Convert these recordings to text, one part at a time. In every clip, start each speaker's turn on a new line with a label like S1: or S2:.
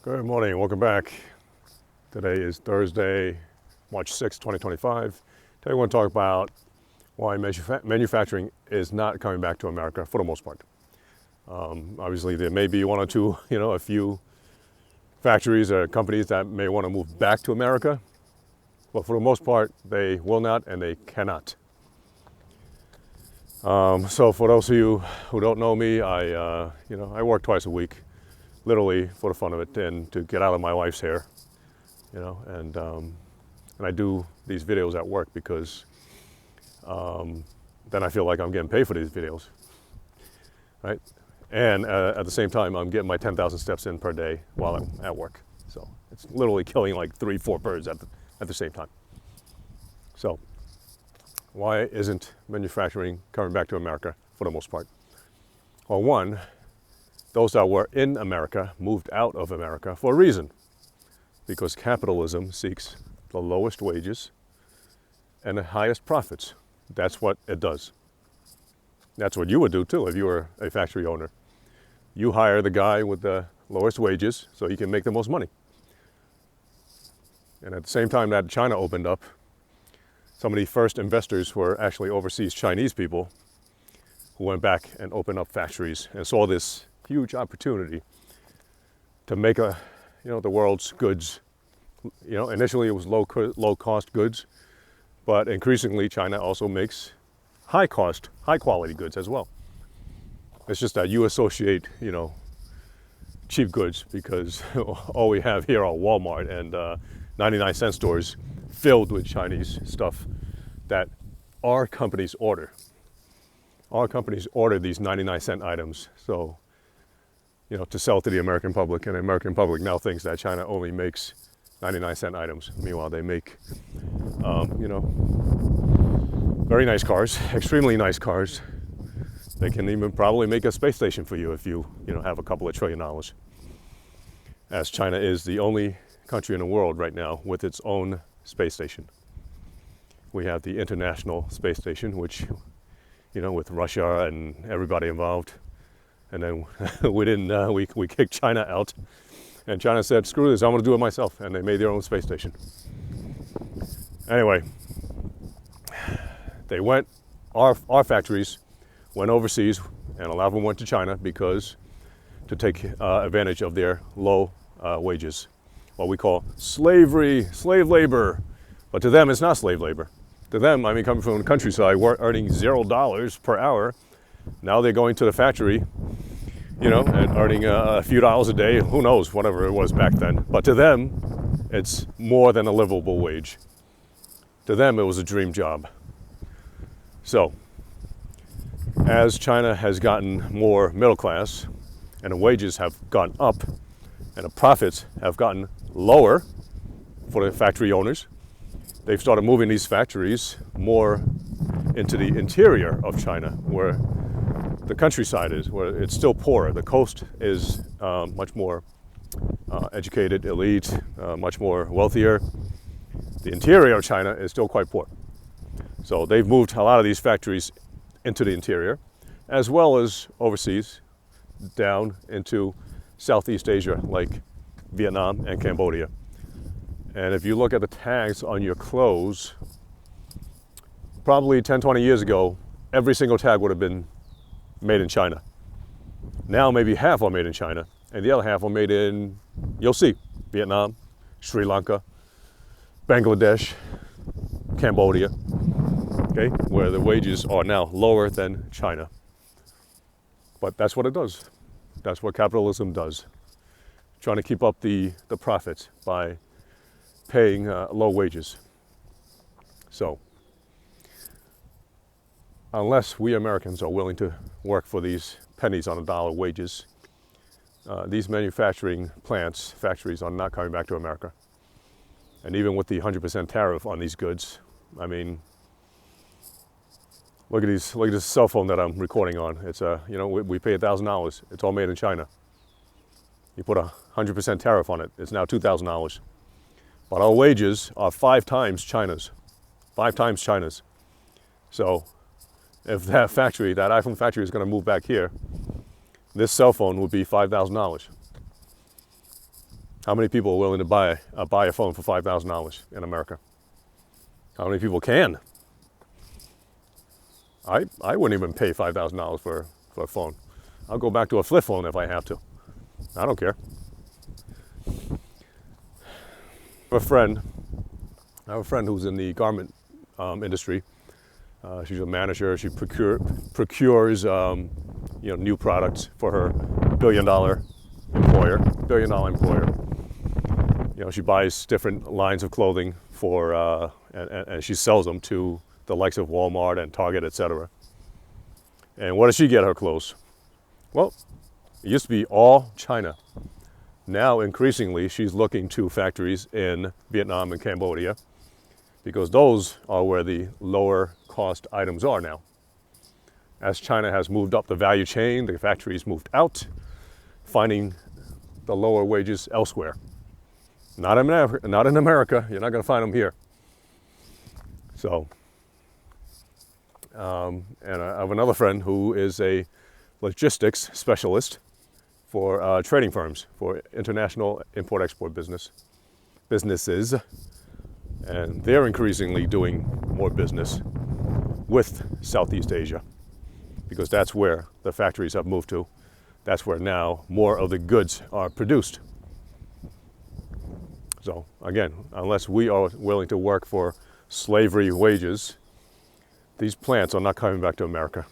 S1: Good morning, welcome back. Today is Thursday, March 6, 2025. Today I want to talk about why manufacturing is not coming back to America for the most part. Obviously there may be one or two, a few factories or companies that may want to move back to America, but for the most part they will not and they cannot. So for those of you who don't know me, I work twice a week, literally for the fun of it and to get out of my wife's hair, and I do these videos at work because then I feel like I'm getting paid for these videos, right? And at the same time, I'm getting my 10,000 steps in per day while I'm at work. So it's literally killing like 3-4 birds at the same time. So why isn't manufacturing coming back to America for the most part? Well, one, those that were in America moved out of America for a reason, because capitalism seeks the lowest wages and the highest profits. That's what it does. That's what you would do too if you were a factory owner. You hire the guy with the lowest wages so he can make the most money. And at the same time that China opened up, some of the first investors were actually overseas Chinese people who went back and opened up factories and saw this huge opportunity to make the world's goods. Initially it was low cost goods, but increasingly China also makes high quality goods as well. It's just that you associate, cheap goods because all we have here are Walmart and 99-cent stores filled with Chinese stuff that our companies order. Our companies order these 99-cent items, so to sell to the American public, and the American public now thinks that China only makes 99-cent items. Meanwhile, they make, very nice cars, extremely nice cars. They can even probably make a space station for you if you, have a couple of $1 trillion. As China is the only country in the world right now with its own space station. We have the International Space Station, which, with Russia and everybody involved. And then we kicked China out. And China said, screw this, I'm going to do it myself. And they made their own space station. Anyway, our factories went overseas, and a lot of them went to China to take advantage of their low wages. What we call slavery, slave labor. But to them, it's not slave labor. To them, coming from the countryside, we're earning $0 per hour. Now they're going to the factory, and earning a few dollars a day, who knows, whatever it was back then. But to them, it's more than a livable wage. To them, it was a dream job. So, as China has gotten more middle class, and the wages have gone up, and the profits have gotten lower for the factory owners, they've started moving these factories more into the interior of China, where the countryside is, where it's still poorer. The coast is much more educated, elite, much more wealthier. The interior of China is still quite poor. So they've moved a lot of these factories into the interior, as well as overseas, down into Southeast Asia, like Vietnam and Cambodia. And if you look at the tags on your clothes, probably 10, 20 years ago, every single tag would have been made in China. Now maybe half are made in China, and the other half are made in, you'll see, Vietnam, Sri Lanka, Bangladesh, Cambodia, okay, where the wages are now lower than China. But that's what it does. That's what capitalism does. Trying to keep up the profits by paying low wages. So, unless we Americans are willing to work for these pennies on a dollar wages, these manufacturing factories are not coming back to America. And even with the 100% tariff on these goods, look at this cell phone that I'm recording on. It's we pay $1,000. It's all made in China. You put a 100% tariff on it, it's now $2,000. But our wages are 5 times China's. 5 times China's. So if that iPhone factory is going to move back here, this cell phone would be $5,000. How many people are willing to buy a phone for $5,000 in America? How many people can? I wouldn't even pay $5,000 for a phone. I'll go back to a flip phone if I have to. I don't care. I have a friend who's in the garment industry. She's a manager. She procures new products for her billion-dollar employer. She buys different lines of clothing for and she sells them to the likes of Walmart and Target, etc. And where does she get her clothes? Well, it used to be all China. Now, increasingly, she's looking to factories in Vietnam and Cambodia because those are where the lower cost items are now. As China has moved up the value chain, the factories moved out, finding the lower wages elsewhere. Not in America. You're not going to find them here. So, and I have another friend who is a logistics specialist for trading firms, for international import-export businesses. And they're increasingly doing more business with Southeast Asia because that's where the factories have moved to. That's where now more of the goods are produced. So again, unless we are willing to work for slavery wages, these plants are not coming back to America.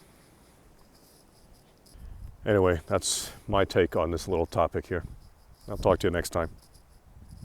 S1: Anyway, that's my take on this little topic here. I'll talk to you next time.